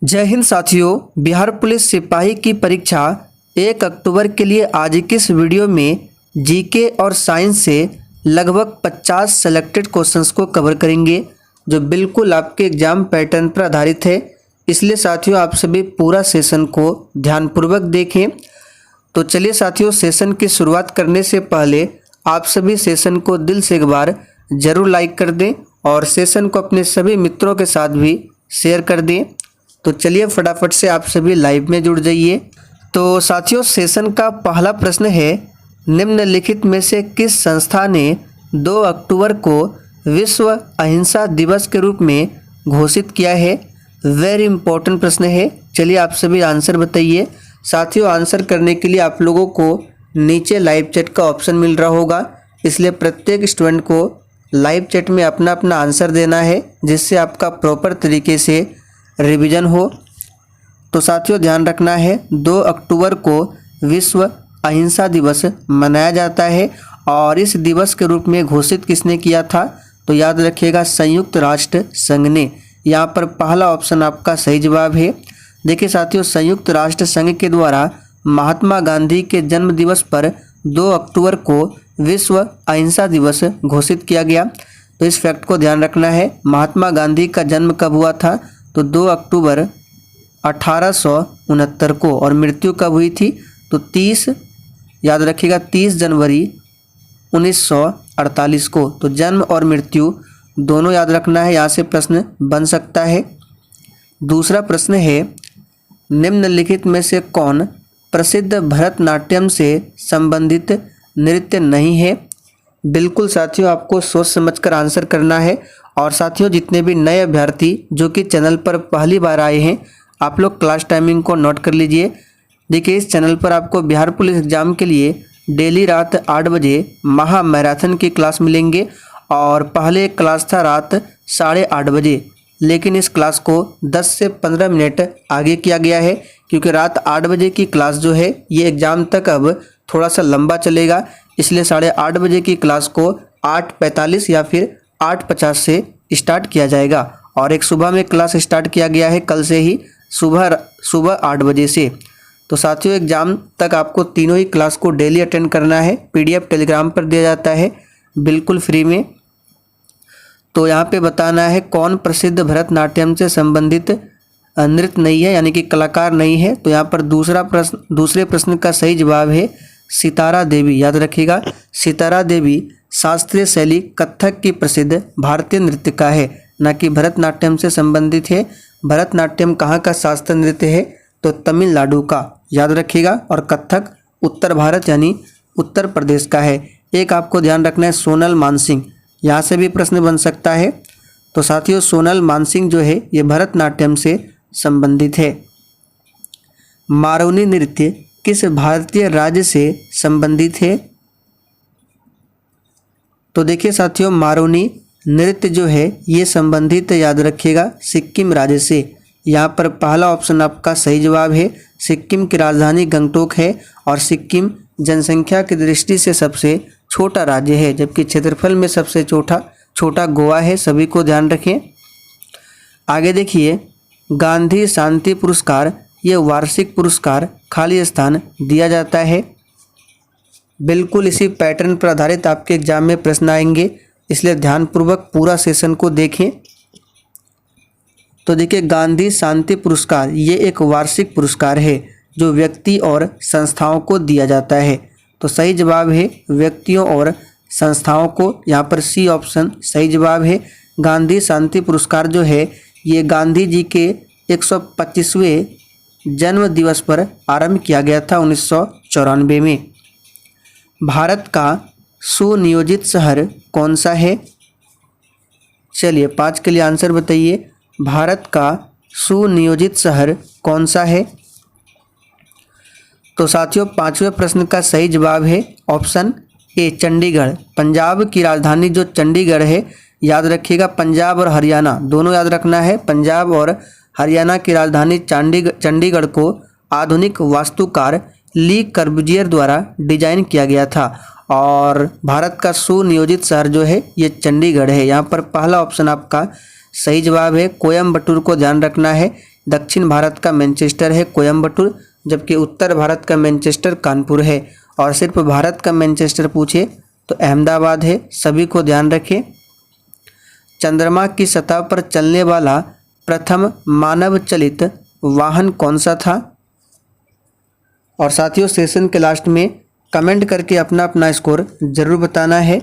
जय हिंद साथियों। बिहार पुलिस सिपाही की परीक्षा 1 अक्टूबर के लिए आज की इस वीडियो में जीके और साइंस से लगभग 50 सेलेक्टेड क्वेश्चंस को कवर करेंगे जो बिल्कुल आपके एग्जाम पैटर्न पर आधारित है। इसलिए साथियों आप सभी पूरा सेशन को ध्यानपूर्वक देखें। तो चलिए साथियों, सेशन की शुरुआत करने से पहले आप सभी सेशन को दिल से एक बार ज़रूर लाइक कर दें और सेशन को अपने सभी मित्रों के साथ भी शेयर कर दें। तो चलिए फटाफट से आप सभी लाइव में जुड़ जाइए। तो साथियों, सेशन का पहला प्रश्न है, निम्नलिखित में से किस संस्था ने 2 अक्टूबर को विश्व अहिंसा दिवस के रूप में घोषित किया है? वेरी इंपॉर्टेंट प्रश्न है। चलिए आप सभी आंसर बताइए। साथियों, आंसर करने के लिए आप लोगों को नीचे लाइव चैट का ऑप्शन मिल रहा होगा, इसलिए प्रत्येक स्टूडेंट को लाइव चैट में अपना अपना आंसर देना है जिससे आपका प्रॉपर तरीके से रिवीजन हो। तो साथियों ध्यान रखना है, 2 अक्टूबर को विश्व अहिंसा दिवस मनाया जाता है और इस दिवस के रूप में घोषित किसने किया था? तो याद रखिएगा, संयुक्त राष्ट्र संघ ने। यहाँ पर पहला ऑप्शन आपका सही जवाब है। देखिए साथियों, संयुक्त राष्ट्र संघ के द्वारा महात्मा गांधी के जन्म दिवस पर 2 अक्टूबर को विश्व अहिंसा दिवस घोषित किया गया। तो इस फैक्ट को ध्यान रखना है। महात्मा गांधी का जन्म कब हुआ था? तो 2 अक्टूबर 1869 को। और मृत्यु कब हुई थी? तो 30 याद रखिएगा 30 जनवरी 1948 को। तो जन्म और मृत्यु दोनों याद रखना है, यहाँ से प्रश्न बन सकता है। दूसरा प्रश्न है, निम्नलिखित में से कौन प्रसिद्ध भरतनाट्यम से संबंधित नृत्य नहीं है? बिल्कुल साथियों, आपको सोच समझकर आंसर करना है। और साथियों, जितने भी नए अभ्यर्थी जो कि चैनल पर पहली बार आए हैं, आप लोग क्लास टाइमिंग को नोट कर लीजिए। देखिए, इस चैनल पर आपको बिहार पुलिस एग्जाम के लिए डेली रात 8 बजे महा मैराथन की क्लास मिलेंगे और पहले एक क्लास था रात 8:30 बजे, लेकिन इस क्लास को 10 से 15 मिनट आगे किया गया है क्योंकि रात 8 बजे की क्लास जो है ये एग्ज़ाम तक अब थोड़ा सा लंबा चलेगा। इसलिए 8:30 बजे की क्लास को 8:45 या फिर 8:50 से स्टार्ट किया जाएगा। और एक सुबह में क्लास स्टार्ट किया गया है कल से ही, सुबह 8 बजे से। तो साथियों, एग्ज़ाम तक आपको तीनों ही क्लास को डेली अटेंड करना है। पीडीएफ टेलीग्राम पर दिया जाता है बिल्कुल फ्री में। तो यहाँ पे बताना है कौन प्रसिद्ध भरतनाट्यम से संबंधित नृत्य नहीं है, यानी कि कलाकार नहीं है। तो यहाँ पर दूसरे प्रश्न का सही जवाब है सितारा देवी। याद रखिएगा, सितारा देवी शास्त्रीय शैली कथक की प्रसिद्ध भारतीय नृत्यिका है, न कि भरतनाट्यम से संबंधित है। भरतनाट्यम कहाँ का शास्त्रीय नृत्य है? तो तमिलनाडु का, याद रखिएगा। और कथक उत्तर भारत यानी उत्तर प्रदेश का है। एक आपको ध्यान रखना है, सोनल मानसिंह, यहाँ से भी प्रश्न बन सकता है। तो साथियों, सोनल मानसिंह जो है ये भरतनाट्यम से संबंधित है। मारवनी नृत्य किस भारतीय राज्य से संबंधित है? तो देखिए साथियों, मारवनी नृत्य जो है ये संबंधित, याद रखिएगा, सिक्किम राज्य से। यहाँ पर पहला ऑप्शन आपका सही जवाब है। सिक्किम की राजधानी गंगटोक है और सिक्किम जनसंख्या की दृष्टि से सबसे छोटा राज्य है, जबकि क्षेत्रफल में सबसे छोटा गोवा है। सभी को ध्यान रखें। आगे देखिए, गांधी शांति पुरस्कार ये वार्षिक पुरस्कार खाली स्थान दिया जाता है। बिल्कुल इसी पैटर्न पर आधारित आपके एग्जाम में प्रश्न आएंगे, इसलिए ध्यानपूर्वक पूरा सेशन को देखें। तो देखिए, गांधी शांति पुरस्कार ये एक वार्षिक पुरस्कार है जो व्यक्ति और संस्थाओं को दिया जाता है। तो सही जवाब है व्यक्तियों और संस्थाओं को। यहाँ पर सी ऑप्शन सही जवाब है। गांधी शांति पुरस्कार जो है ये गांधी जी के 125वें जन्म दिवस पर आरंभ किया गया था 1994 में। भारत का सुनियोजित शहर कौन सा है? चलिए 5 के लिए आंसर बताइए। भारत का सुनियोजित शहर कौन सा है? तो साथियों, 5वें प्रश्न का सही जवाब है ऑप्शन ए, चंडीगढ़। पंजाब की राजधानी जो चंडीगढ़ है, याद रखिएगा, पंजाब और हरियाणा दोनों याद रखना है। पंजाब और हरियाणा की राजधानी चंडीगढ़ को आधुनिक वास्तुकार ली कर्बुजियर द्वारा डिजाइन किया गया था और भारत का सुनियोजित शहर जो है ये चंडीगढ़ है। यहाँ पर पहला ऑप्शन आपका सही जवाब है। कोयम्बटूर को ध्यान रखना है, दक्षिण भारत का मैनचेस्टर है कोयम्बटूर, जबकि उत्तर भारत का मैनचेस्टर कानपुर है। और सिर्फ भारत का मैनचेस्टर पूछे तो अहमदाबाद है, सभी को ध्यान रखें। चंद्रमा की सतह पर चलने वाला प्रथम मानव चलित वाहन कौन सा था? और साथियों सेशन के लास्ट में कमेंट करके अपना अपना स्कोर जरूर बताना है।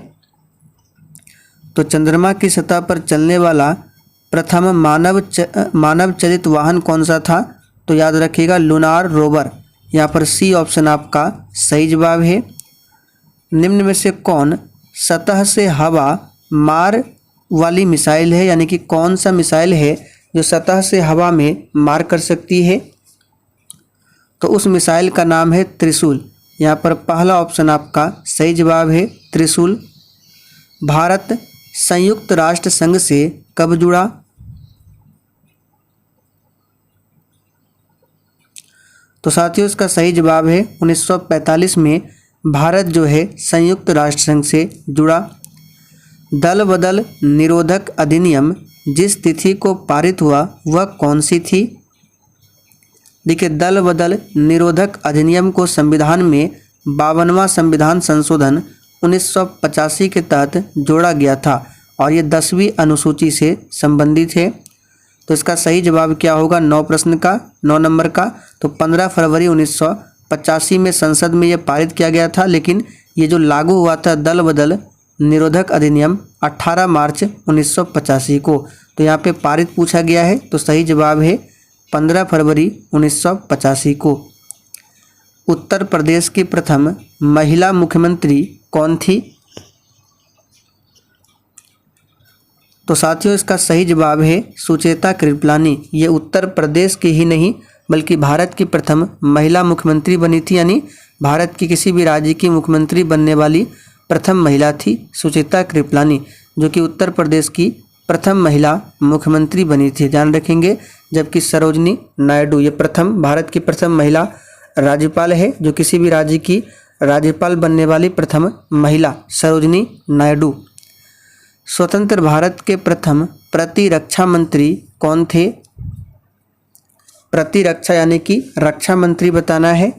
तो चंद्रमा की सतह पर चलने वाला प्रथम मानव चलित वाहन कौन सा था? तो याद रखिएगा लूनार रोवर। यहाँ पर सी ऑप्शन आपका सही जवाब है। निम्न में से कौन सतह से हवा मार वाली मिसाइल है, यानी कि कौन सा मिसाइल है जो सतह से हवा में मार कर सकती है? तो उस मिसाइल का नाम है त्रिशूल। यहाँ पर पहला ऑप्शन आपका सही जवाब है त्रिशूल। भारत संयुक्त राष्ट्र संघ से कब जुड़ा? तो साथियों इसका सही जवाब है 1945 में भारत जो है संयुक्त राष्ट्र संघ से जुड़ा। दल बदल निरोधक अधिनियम जिस तिथि को पारित हुआ वह कौन सी थी? देखिए दल बदल निरोधक अधिनियम को संविधान में 52वां संविधान संशोधन 1985 के तहत जोड़ा गया था और ये 10वीं अनुसूची से संबंधित है। तो इसका सही जवाब क्या होगा 9 प्रश्न का 9 नंबर का? तो 15 फरवरी 1985 में संसद में ये पारित किया गया था, लेकिन ये जो लागू हुआ था दल बदल निरोधक अधिनियम 18 मार्च 1985 को। तो यहाँ पे पारित पूछा गया है, तो सही जवाब है 15 फरवरी 1985 को। उत्तर प्रदेश की प्रथम महिला मुख्यमंत्री कौन थी? तो साथियों इसका सही जवाब है सुचेता कृपलानी। ये उत्तर प्रदेश की ही नहीं बल्कि भारत की प्रथम महिला मुख्यमंत्री बनी थी, यानी भारत की किसी भी राज्य की मुख्यमंत्री बनने वाली प्रथम महिला थी सुचेता कृपलानी, जो कि उत्तर प्रदेश की प्रथम महिला मुख्यमंत्री बनी थी, ध्यान रखेंगे। जबकि सरोजनी नायडू ये भारत की प्रथम महिला राज्यपाल है, जो किसी भी राज्य की राज्यपाल बनने वाली प्रथम महिला सरोजनी नायडू। स्वतंत्र भारत के प्रथम प्रतिरक्षा मंत्री कौन थे? प्रतिरक्षा यानी कि रक्षा मंत्री बताना है।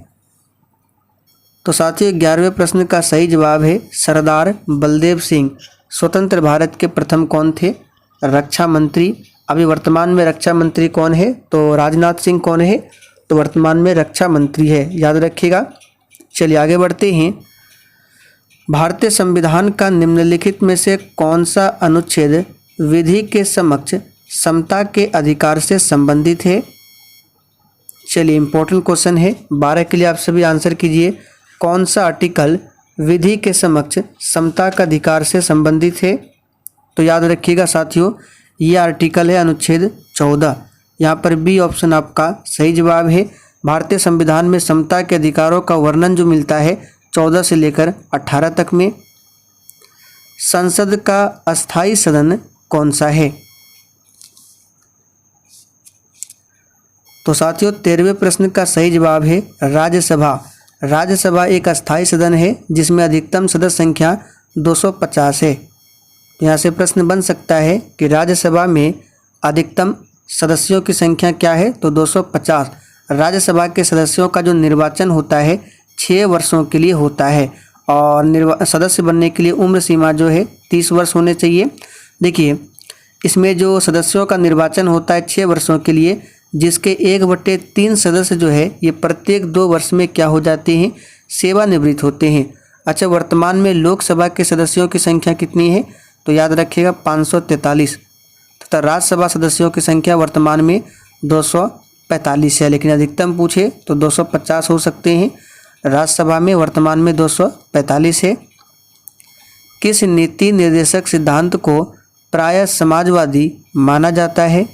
तो साथियों 11वें प्रश्न का सही जवाब है सरदार बलदेव सिंह। स्वतंत्र भारत के प्रथम कौन थे? रक्षा मंत्री। अभी वर्तमान में रक्षा मंत्री कौन है? तो राजनाथ सिंह कौन है? तो वर्तमान में रक्षा मंत्री है, याद रखिएगा। चलिए आगे बढ़ते हैं। भारतीय संविधान का निम्नलिखित में से कौन सा अनुच्छेद विधि के समक्ष समता के अधिकार से संबंधित है? चलिए इंपॉर्टेंट क्वेश्चन है, 12 के लिए आप सभी आंसर कीजिए। कौन सा आर्टिकल विधि के समक्ष समता का अधिकार से संबंधित है? तो याद रखिएगा साथियों ये आर्टिकल है अनुच्छेद 14। यहाँ पर बी ऑप्शन आपका सही जवाब है। भारतीय संविधान में समता के अधिकारों का वर्णन जो मिलता है 14 से लेकर 18 तक में। संसद का अस्थायी सदन कौन सा है? तो साथियों 13वें प्रश्न का सही जवाब है राज्यसभा। राज्यसभा एक अस्थायी सदन है जिसमें अधिकतम सदस्य संख्या 250 है। यहाँ से प्रश्न बन सकता है कि राज्यसभा में अधिकतम सदस्यों की संख्या क्या है? तो 250। राज्यसभा के सदस्यों का जो निर्वाचन होता है 6 वर्षों के लिए होता है और सदस्य बनने के लिए उम्र सीमा जो है 30 वर्ष होने चाहिए। देखिए इसमें जो सदस्यों का निर्वाचन होता है 6 वर्षों के लिए, जिसके 1/3 सदस्य जो है ये प्रत्येक 2 वर्ष में क्या हो जाते हैं? सेवानिवृत्त होते हैं। अच्छा वर्तमान में लोकसभा के सदस्यों की संख्या कितनी है? तो याद रखिएगा 543 तथा राज्यसभा सदस्यों की संख्या वर्तमान में 245 है, लेकिन अधिकतम पूछे तो 250 हो सकते हैं। राज्यसभा में वर्तमान में 245 है। किस नीति निर्देशक सिद्धांत को प्रायः समाजवादी माना जाता है?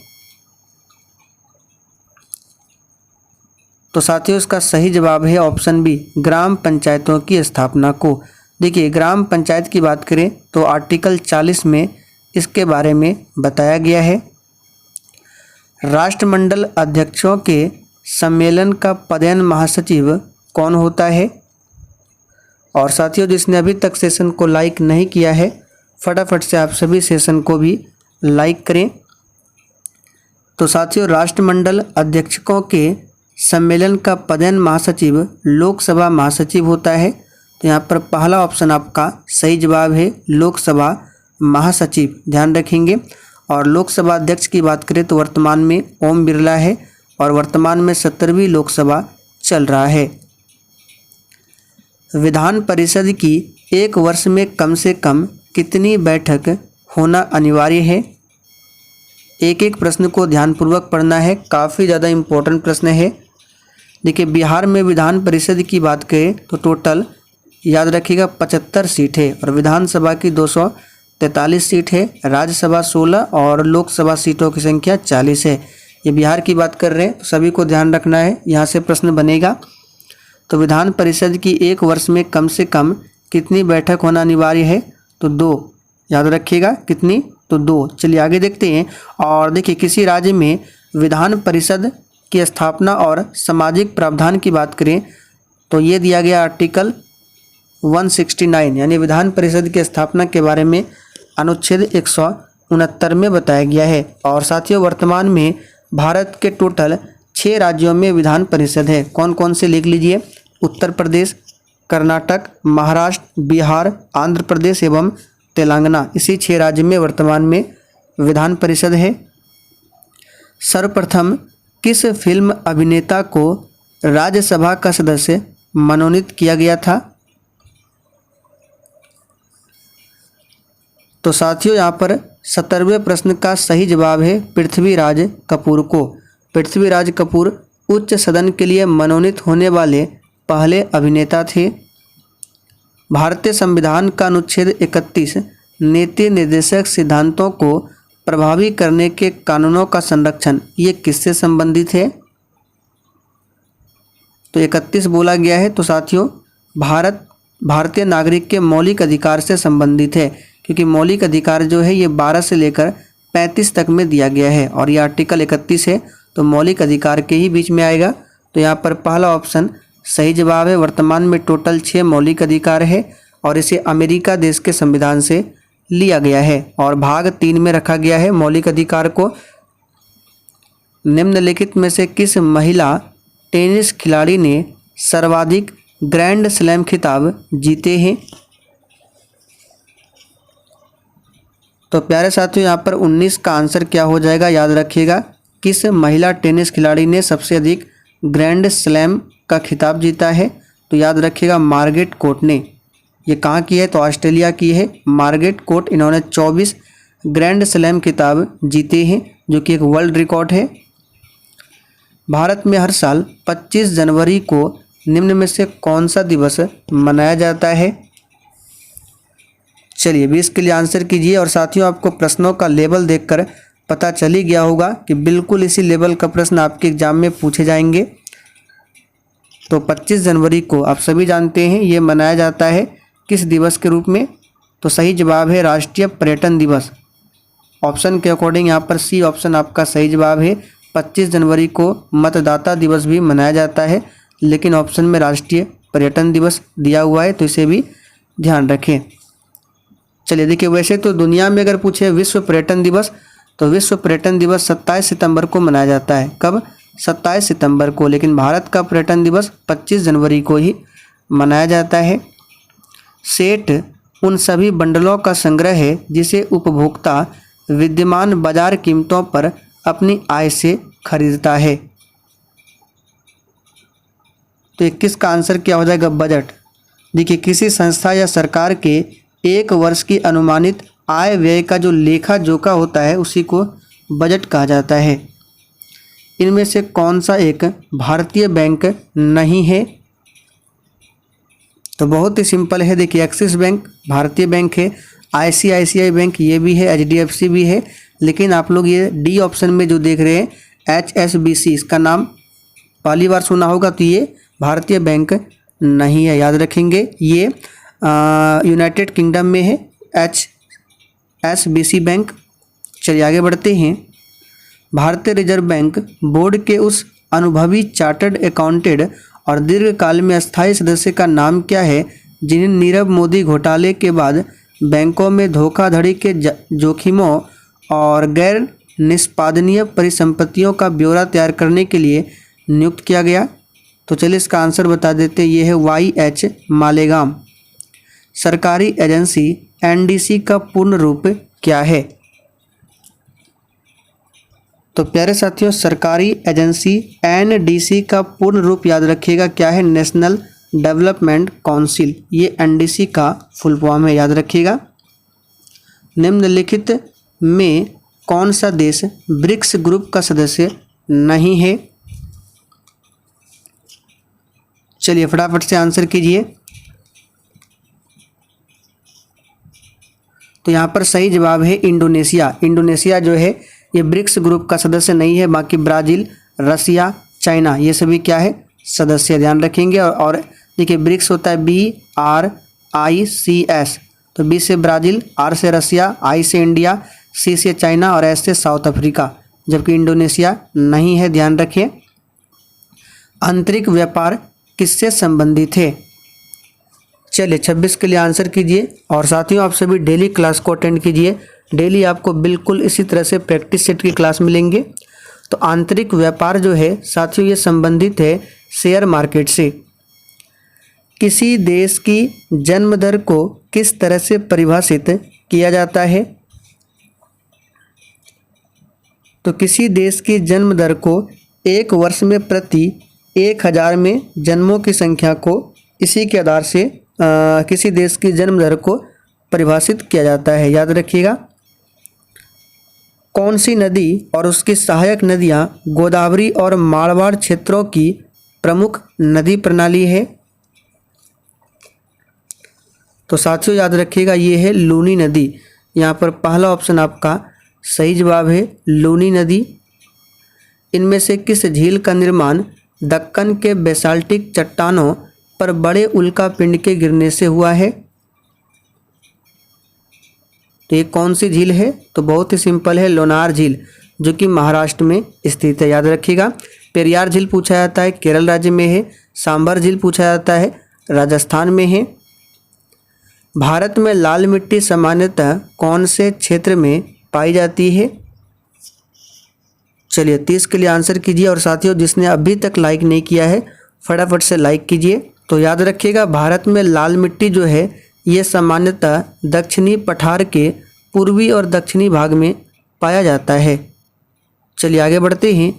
तो साथियों इसका सही जवाब है ऑप्शन बी ग्राम पंचायतों की स्थापना को। देखिए ग्राम पंचायत की बात करें तो आर्टिकल 40 में इसके बारे में बताया गया है। राष्ट्रमंडल अध्यक्षों के सम्मेलन का पदेन महासचिव कौन होता है? और साथियों जिसने अभी तक सेशन को लाइक नहीं किया है फटाफट से आप सभी सेशन को भी लाइक करें। तो साथियों, राष्ट्रमंडल अध्यक्षों के सम्मेलन का पदेन महासचिव लोकसभा महासचिव होता है। तो यहाँ पर पहला ऑप्शन आपका सही जवाब है, लोकसभा महासचिव, ध्यान रखेंगे। और लोकसभा अध्यक्ष की बात करें तो वर्तमान में ओम बिरला है और वर्तमान में 17वीं लोकसभा चल रहा है। विधान परिषद की एक वर्ष में कम से कम कितनी बैठक होना अनिवार्य है? एक एक प्रश्न को ध्यानपूर्वक पढ़ना है, काफ़ी ज़्यादा इम्पोर्टेंट प्रश्न है। देखिए, बिहार में विधान परिषद की बात करें तो टोटल याद रखिएगा 75 सीट है और विधानसभा की 243 सीट है, राज्यसभा 16 और लोकसभा सीटों की संख्या 40 है। ये बिहार की बात कर रहे हैं तो सभी को ध्यान रखना है, यहाँ से प्रश्न बनेगा। तो विधान परिषद की एक वर्ष में कम से कम कितनी बैठक होना अनिवार्य है? तो 2, याद रखिएगा, कितनी? तो 2। चलिए आगे देखते हैं। और देखिए, किसी राज्य में विधान परिषद की स्थापना और सामाजिक प्रावधान की बात करें तो ये दिया गया आर्टिकल 169, यानी विधान परिषद की स्थापना के बारे में अनुच्छेद 169 में बताया गया है। और साथियों, वर्तमान में भारत के टोटल 6 राज्यों में विधान परिषद है। कौन कौन से लिख लीजिए? उत्तर प्रदेश, कर्नाटक, महाराष्ट्र, बिहार, आंध्र प्रदेश एवं तेलंगाना, इसी 6 राज्य में वर्तमान में विधान परिषद है। सर्वप्रथम किस फिल्म अभिनेता को राज्यसभा का सदस्य मनोनीत किया गया था? तो साथियों, यहाँ पर 17वें प्रश्न का सही जवाब है पृथ्वीराज कपूर को। पृथ्वीराज कपूर उच्च सदन के लिए मनोनीत होने वाले पहले अभिनेता थे। भारतीय संविधान का अनुच्छेद 31 नीति निर्देशक सिद्धांतों को प्रभावी करने के कानूनों का संरक्षण ये किससे संबंधित है? तो 31 बोला गया है। तो साथियों, भारतीय नागरिक के मौलिक अधिकार से संबंधित है, क्योंकि मौलिक अधिकार जो है ये 12 से लेकर 35 तक में दिया गया है और ये आर्टिकल 31 है, तो मौलिक अधिकार के ही बीच में आएगा। तो यहाँ पर पहला ऑप्शन सही जवाब है। वर्तमान में टोटल 6 मौलिक अधिकार है और इसे अमेरिका देश के संविधान से लिया गया है और भाग 3 में रखा गया है मौलिक अधिकार को। निम्नलिखित में से किस महिला टेनिस खिलाड़ी ने सर्वाधिक ग्रैंड स्लैम खिताब जीते हैं? तो प्यारे साथियों, यहाँ पर 19 का आंसर क्या हो जाएगा? याद रखिएगा, किस महिला टेनिस खिलाड़ी ने सबसे अधिक ग्रैंड स्लैम का खिताब जीता है? तो याद रखिएगा, मार्गरेट कोर्ट ने। ये कहाँ की है? तो ऑस्ट्रेलिया की है मार्गरेट कोर्ट। इन्होंने 24 ग्रैंड स्लैम खिताब जीते हैं, जो कि एक वर्ल्ड रिकॉर्ड है। भारत में हर साल 25 जनवरी को निम्न में से कौन सा दिवस मनाया जाता है? चलिए 20 के लिए आंसर कीजिए। और साथियों, आपको प्रश्नों का लेवल देखकर पता चल ही गया होगा कि बिल्कुल इसी लेवल का प्रश्न आपके एग्जाम में पूछे जाएंगे। तो 25 जनवरी को आप सभी जानते हैं ये मनाया जाता है किस दिवस के रूप में? तो सही जवाब है राष्ट्रीय पर्यटन दिवस। ऑप्शन के अकॉर्डिंग यहाँ पर सी ऑप्शन आपका सही जवाब है। 25 जनवरी को मतदाता दिवस भी मनाया जाता है, लेकिन ऑप्शन में राष्ट्रीय पर्यटन दिवस दिया हुआ है, तो इसे भी ध्यान रखें। चलिए देखिए, वैसे तो दुनिया में अगर पूछे विश्व पर्यटन दिवस, तो विश्व पर्यटन दिवस 27 सितंबर को मनाया जाता है। कब? 27 सितंबर को। लेकिन भारत का पर्यटन दिवस 25 जनवरी को ही मनाया जाता है। सेट उन सभी बंडलों का संग्रह है जिसे उपभोक्ता विद्यमान बाजार कीमतों पर अपनी आय से खरीदता है। तो 21 का आंसर क्या हो जाएगा? बजट। देखिए, किसी संस्था या सरकार के एक वर्ष की अनुमानित आय व्यय का जो लेखा जोखा होता है उसी को बजट कहा जाता है। इनमें से कौन सा एक भारतीय बैंक नहीं है? तो बहुत ही सिंपल है। देखिए, एक्सिस बैंक भारतीय बैंक है, ICICI बैंक ये भी है, HDFC भी है, लेकिन आप लोग ये डी ऑप्शन में जो देख रहे हैं HSBC, इसका नाम पहली बार सुना होगा, तो ये भारतीय बैंक नहीं है, याद रखेंगे। ये यूनाइटेड किंगडम में है HSBC बैंक। चलिए आगे बढ़ते हैं। भारतीय रिजर्व बैंक बोर्ड के उस अनुभवी चार्टर्ड अकाउंटेंट और दीर्घकाल में अस्थायी सदस्य का नाम क्या है जिन्हें नीरव मोदी घोटाले के बाद बैंकों में धोखाधड़ी के जोखिमों और गैर निष्पादनीय परिसंपत्तियों का ब्यौरा तैयार करने के लिए नियुक्त किया गया? तो चलिए इसका आंसर बता देते हैं, ये है YH मालेगाम। सरकारी एजेंसी NDC का पूर्ण रूप क्या है? तो प्यारे साथियों, सरकारी एजेंसी NDC का पूर्ण रूप याद रखिएगा क्या है? नेशनल डेवलपमेंट काउंसिल, ये NDC का फुल फॉर्म है, याद रखिएगा। निम्नलिखित में कौन सा देश ब्रिक्स ग्रुप का सदस्य नहीं है? चलिए फटाफट से आंसर कीजिए। तो यहाँ पर सही जवाब है इंडोनेशिया। इंडोनेशिया जो है ये ब्रिक्स ग्रुप का सदस्य नहीं है, बाकी ब्राज़ील, रसिया, चाइना ये सभी क्या है? सदस्य, ध्यान रखेंगे। और देखिए ब्रिक्स होता है BRICS, तो B से ब्राज़ील, R से रसिया, I से इंडिया, C से चाइना और S से साउथ अफ्रीका, जबकि इंडोनेशिया नहीं है, ध्यान रखिए। आंतरिक व्यापार किससे संबंधित है? चलिए 26 के लिए आंसर कीजिए। और साथियों आप सभी डेली क्लास को अटेंड कीजिए, डेली आपको बिल्कुल इसी तरह से प्रैक्टिस सेट की क्लास मिलेंगे। तो आंतरिक व्यापार जो है साथियों ये संबंधित है शेयर मार्केट से। किसी देश की जन्म दर को किस तरह से परिभाषित किया जाता है? तो किसी देश की जन्म दर को एक वर्ष में प्रति 1000 में जन्मों की संख्या को इसी के आधार से किसी देश की जन्म दर को परिभाषित किया जाता है, याद रखिएगा। कौन सी नदी और उसकी सहायक नदियां गोदावरी और मारवाड़ क्षेत्रों की प्रमुख नदी प्रणाली है? तो साथियों याद रखिएगा ये है लूनी नदी। यहाँ पर पहला ऑप्शन आपका सही जवाब है, लूनी नदी। इनमें से किस झील का निर्माण दक्कन के बेसाल्टिक चट्टानों पर बड़े उल्का पिंड के गिरने से हुआ है? तो ये कौन सी झील है? तो बहुत ही सिंपल है, लोनार झील, जो कि महाराष्ट्र में स्थित है, याद रखिएगा। पेरियार झील पूछा जाता है, केरल राज्य में है। सांबर झील पूछा जाता है, राजस्थान में है। भारत में लाल मिट्टी सामान्यतः कौन से क्षेत्र में पाई जाती है? चलिए 30 के लिए आंसर कीजिए। और साथियों जिसने अभी तक लाइक नहीं किया है फटाफट से लाइक कीजिए। तो याद रखिएगा भारत में लाल मिट्टी जो है ये सामान्यतः दक्षिणी पठार के पूर्वी और दक्षिणी भाग में पाया जाता है। चलिए आगे बढ़ते हैं।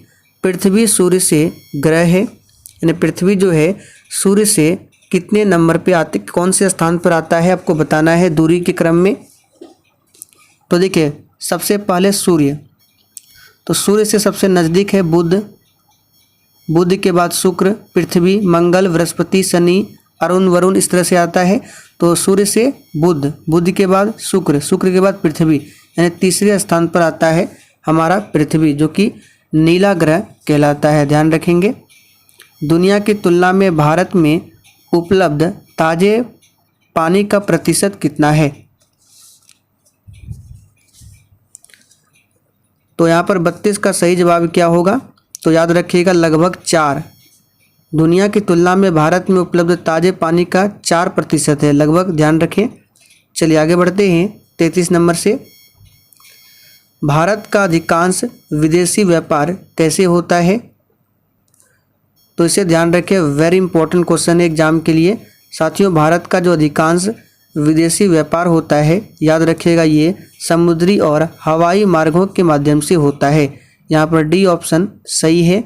पृथ्वी सूर्य से ग्रह है, यानी पृथ्वी जो है सूर्य से कितने नंबर पे आते, कौन से स्थान पर आता है आपको बताना है दूरी के क्रम में। तो देखिए सबसे पहले सूर्य, तो सूर्य से सबसे नज़दीक है बुध, बुध के बाद शुक्र, पृथ्वी, मंगल, बृहस्पति, शनि, अरुण, वरुण, इस तरह से आता है। तो सूर्य से बुध, बुध के बाद शुक्र, शुक्र के बाद पृथ्वी, यानी तीसरे स्थान पर आता है हमारा पृथ्वी, जो कि नीला ग्रह कहलाता है, ध्यान रखेंगे। दुनिया की तुलना में भारत में उपलब्ध ताजे पानी का प्रतिशत कितना है? तो यहाँ पर 32 का सही जवाब क्या होगा? तो याद रखिएगा लगभग 4। दुनिया की तुलना में भारत में उपलब्ध ताजे पानी का 4% है लगभग, ध्यान रखें। चलिए आगे बढ़ते हैं 33 नंबर से। भारत का अधिकांश विदेशी व्यापार कैसे होता है? तो इसे ध्यान रखें, वेरी इंपॉर्टेंट क्वेश्चन है एग्जाम के लिए। साथियों भारत का जो अधिकांश विदेशी व्यापार होता है याद रखिएगा ये समुद्री और हवाई मार्गों के माध्यम से होता है। यहाँ पर डी ऑप्शन सही है।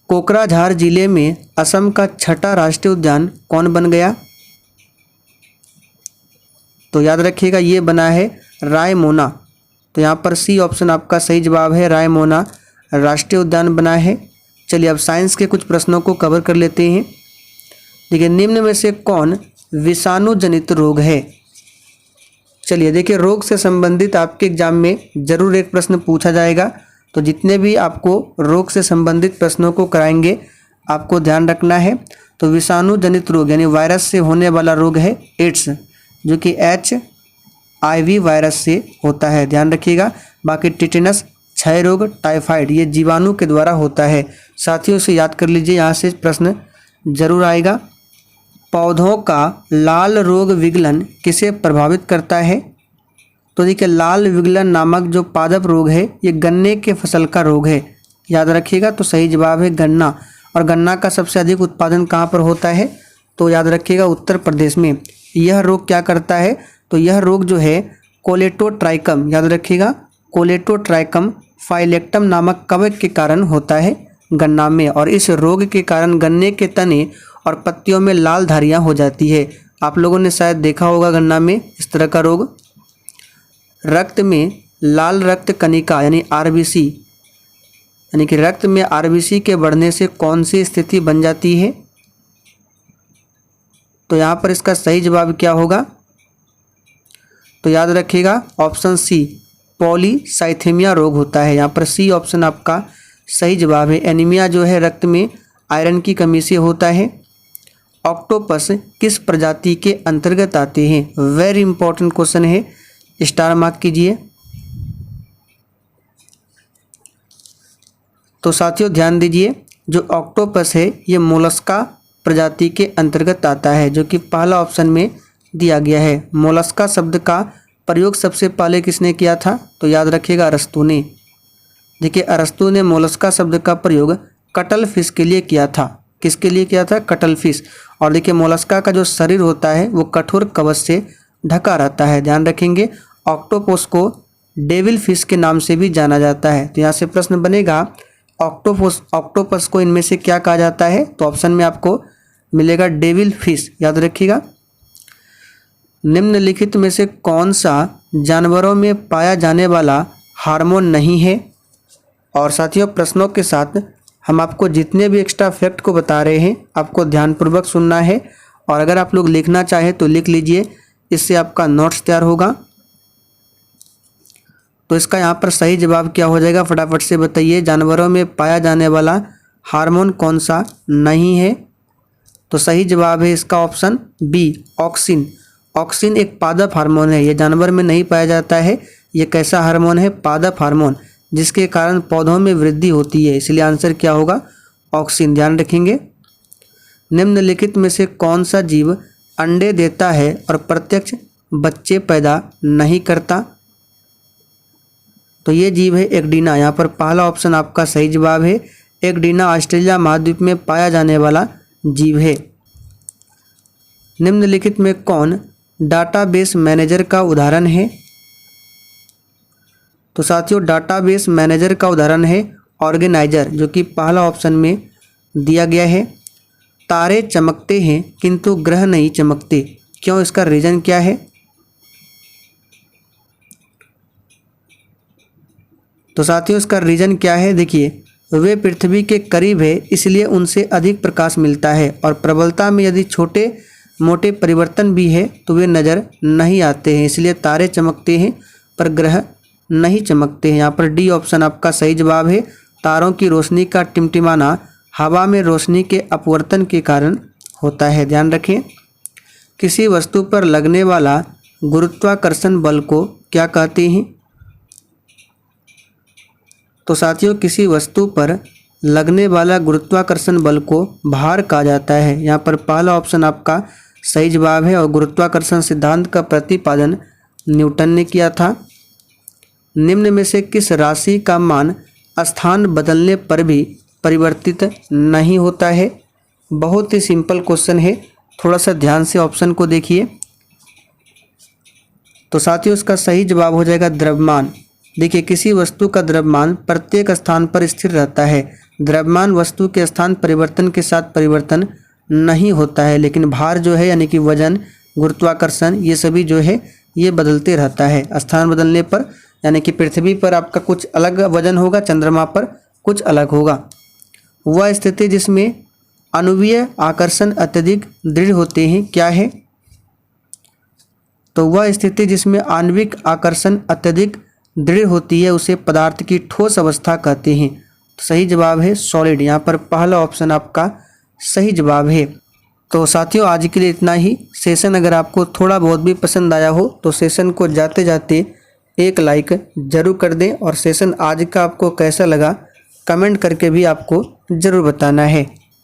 कोकराझार जिले में असम का छठा राष्ट्रीय उद्यान कौन बन गया? तो याद रखिएगा ये बना है रायमोना। तो यहाँ पर सी ऑप्शन आपका सही जवाब है, रायमोना राष्ट्रीय उद्यान बना है। चलिए अब साइंस के कुछ प्रश्नों को कवर कर लेते हैं। देखिए निम्न में से कौन विषाणु जनित रोग है? चलिए देखिए रोग से संबंधित आपके एग्जाम में जरूर एक प्रश्न पूछा जाएगा, तो जितने भी आपको रोग से संबंधित प्रश्नों को कराएंगे आपको ध्यान रखना है। तो विषाणु जनित रोग यानी वायरस से होने वाला रोग है एड्स, जो कि HIV वायरस से होता है, ध्यान रखिएगा। बाकी टिटेनस, क्षय रोग, टाइफाइड ये जीवाणु के द्वारा होता है। साथियों से याद कर लीजिए, यहाँ से प्रश्न जरूर आएगा। पौधों का लाल रोग विगलन किसे प्रभावित करता है? तो देखिए लाल विगलन नामक जो पादप रोग है ये गन्ने के फसल का रोग है, याद रखिएगा। तो सही जवाब है गन्ना। और गन्ना का सबसे अधिक उत्पादन कहाँ पर होता है, तो याद रखिएगा उत्तर प्रदेश में। यह रोग क्या करता है, तो यह रोग जो है कोलेटोट्राइकम, याद रखिएगा कोलेटोट्राइकम फाइलेक्टम नामक कवक के कारण होता है गन्ना में। और इस रोग के कारण गन्ने के तने और पत्तियों में लाल धारियाँ हो जाती है। आप लोगों ने शायद देखा होगा गन्ना में इस तरह का रोग। रक्त में लाल रक्त कणिका यानी आरबीसी, यानी कि रक्त में आरबीसी के बढ़ने से कौन सी स्थिति बन जाती है, तो यहाँ पर इसका सही जवाब क्या होगा, तो याद रखिएगा ऑप्शन सी पॉलीसाइथेमिया रोग होता है। यहाँ पर सी ऑप्शन आपका सही जवाब है। एनीमिया जो है रक्त में आयरन की कमी से होता है। ऑक्टोपस किस प्रजाति के अंतर्गत आते हैं, वेरी इंपॉर्टेंट क्वेश्चन है, स्टार मार्क कीजिए। तो साथियों ध्यान दीजिए, जो ऑक्टोपस है ये मोलस्का प्रजाति के अंतर्गत आता है, जो कि पहला ऑप्शन में दिया गया है। मोलस्का शब्द का प्रयोग सबसे पहले किसने किया था, तो याद रखिएगा अरस्तू ने। देखिए अरस्तू ने मोलस्का शब्द का प्रयोग कटल फिश के लिए किया था। किसके लिए किया था, कटल फिश। और देखिए मोलस्का का जो शरीर होता है वो कठोर कवच से ढका रहता है, ध्यान रखेंगे। ऑक्टोपस को डेविल फिश के नाम से भी जाना जाता है। तो यहाँ से प्रश्न बनेगा ऑक्टोपस को इनमें से क्या कहा जाता है, तो ऑप्शन में आपको मिलेगा डेविल फिश, याद रखिएगा। निम्नलिखित में से कौन सा जानवरों में पाया जाने वाला हार्मोन नहीं है। और साथियों प्रश्नों के साथ हम आपको जितने भी एक्स्ट्रा फैक्ट को बता रहे हैं आपको ध्यानपूर्वक सुनना है। और अगर आप लोग लिखना चाहें तो लिख लीजिए, इससे आपका नोट्स तैयार होगा। तो इसका यहाँ पर सही जवाब क्या हो जाएगा, फटाफट से बताइए। जानवरों में पाया जाने वाला हार्मोन कौन सा नहीं है, तो सही जवाब है इसका ऑप्शन बी ऑक्सिन। ऑक्सिन एक पादप हार्मोन है, ये जानवर में नहीं पाया जाता है। ये कैसा हार्मोन है, पादप हार्मोन, जिसके कारण पौधों में वृद्धि होती है, इसलिए आंसर क्या होगा ऑक्सिन, ध्यान रखेंगे। निम्नलिखित में से कौन सा जीव अंडे देता है और प्रत्यक्ष बच्चे पैदा नहीं करता, तो ये जीव है एग्डीना। यहाँ पर पहला ऑप्शन आपका सही जवाब है। एग्डीना ऑस्ट्रेलिया महाद्वीप में पाया जाने वाला जीव है। निम्नलिखित में कौन डाटाबेस मैनेजर का उदाहरण है, तो साथियों डाटाबेस मैनेजर का उदाहरण है ऑर्गेनाइजर, जो कि पहला ऑप्शन में दिया गया है। तारे चमकते हैं किंतु ग्रह नहीं चमकते, क्यों, इसका रीज़न क्या है, तो साथियों इसका रीज़न क्या है, देखिए वे पृथ्वी के करीब है इसलिए उनसे अधिक प्रकाश मिलता है। और प्रबलता में यदि छोटे मोटे परिवर्तन भी है तो वे नज़र नहीं आते हैं, इसलिए तारे चमकते हैं पर ग्रह नहीं चमकते हैं। यहाँ पर डी ऑप्शन आपका सही जवाब है। तारों की रोशनी का टिमटिमाना हवा में रोशनी के अपवर्तन के कारण होता है, ध्यान रखें। किसी वस्तु पर लगने वाला गुरुत्वाकर्षण बल को क्या कहते हैं, तो साथियों किसी वस्तु पर लगने वाला गुरुत्वाकर्षण बल को भार कहा जाता है। यहाँ पर पहला ऑप्शन आपका सही जवाब है। और गुरुत्वाकर्षण सिद्धांत का प्रतिपादन न्यूटन ने किया था। निम्न में से किस राशि का मान स्थान बदलने पर भी परिवर्तित नहीं होता है, बहुत ही सिंपल क्वेश्चन है, थोड़ा सा ध्यान से ऑप्शन को देखिए। तो साथियों इसका सही जवाब हो जाएगा द्रव्यमान। देखिए किसी वस्तु का द्रव्यमान प्रत्येक स्थान पर स्थिर रहता है। द्रव्यमान वस्तु के स्थान परिवर्तन के साथ परिवर्तन नहीं होता है, लेकिन भार जो है यानी कि वजन, गुरुत्वाकर्षण, ये सभी जो है ये बदलते रहता है। स्थान बदलने पर यानी कि पृथ्वी पर आपका कुछ अलग वजन होगा, चंद्रमा पर कुछ अलग होगा। वह स्थिति जिसमें आणविक आकर्षण अत्यधिक दृढ़ होते हैं क्या है, तो वह स्थिति जिसमें आणविक आकर्षण अत्यधिक दृढ़ होती है उसे पदार्थ की ठोस अवस्था कहते हैं। तो सही जवाब है सॉलिड। यहाँ पर पहला ऑप्शन आपका सही जवाब है। तो साथियों आज के लिए इतना ही। सेशन अगर आपको थोड़ा बहुत भी पसंद आया हो तो सेशन को जाते जाते एक लाइक ज़रूर कर दें। और सेशन आज का आपको कैसा लगा कमेंट करके भी आपको ज़रूर बताना है।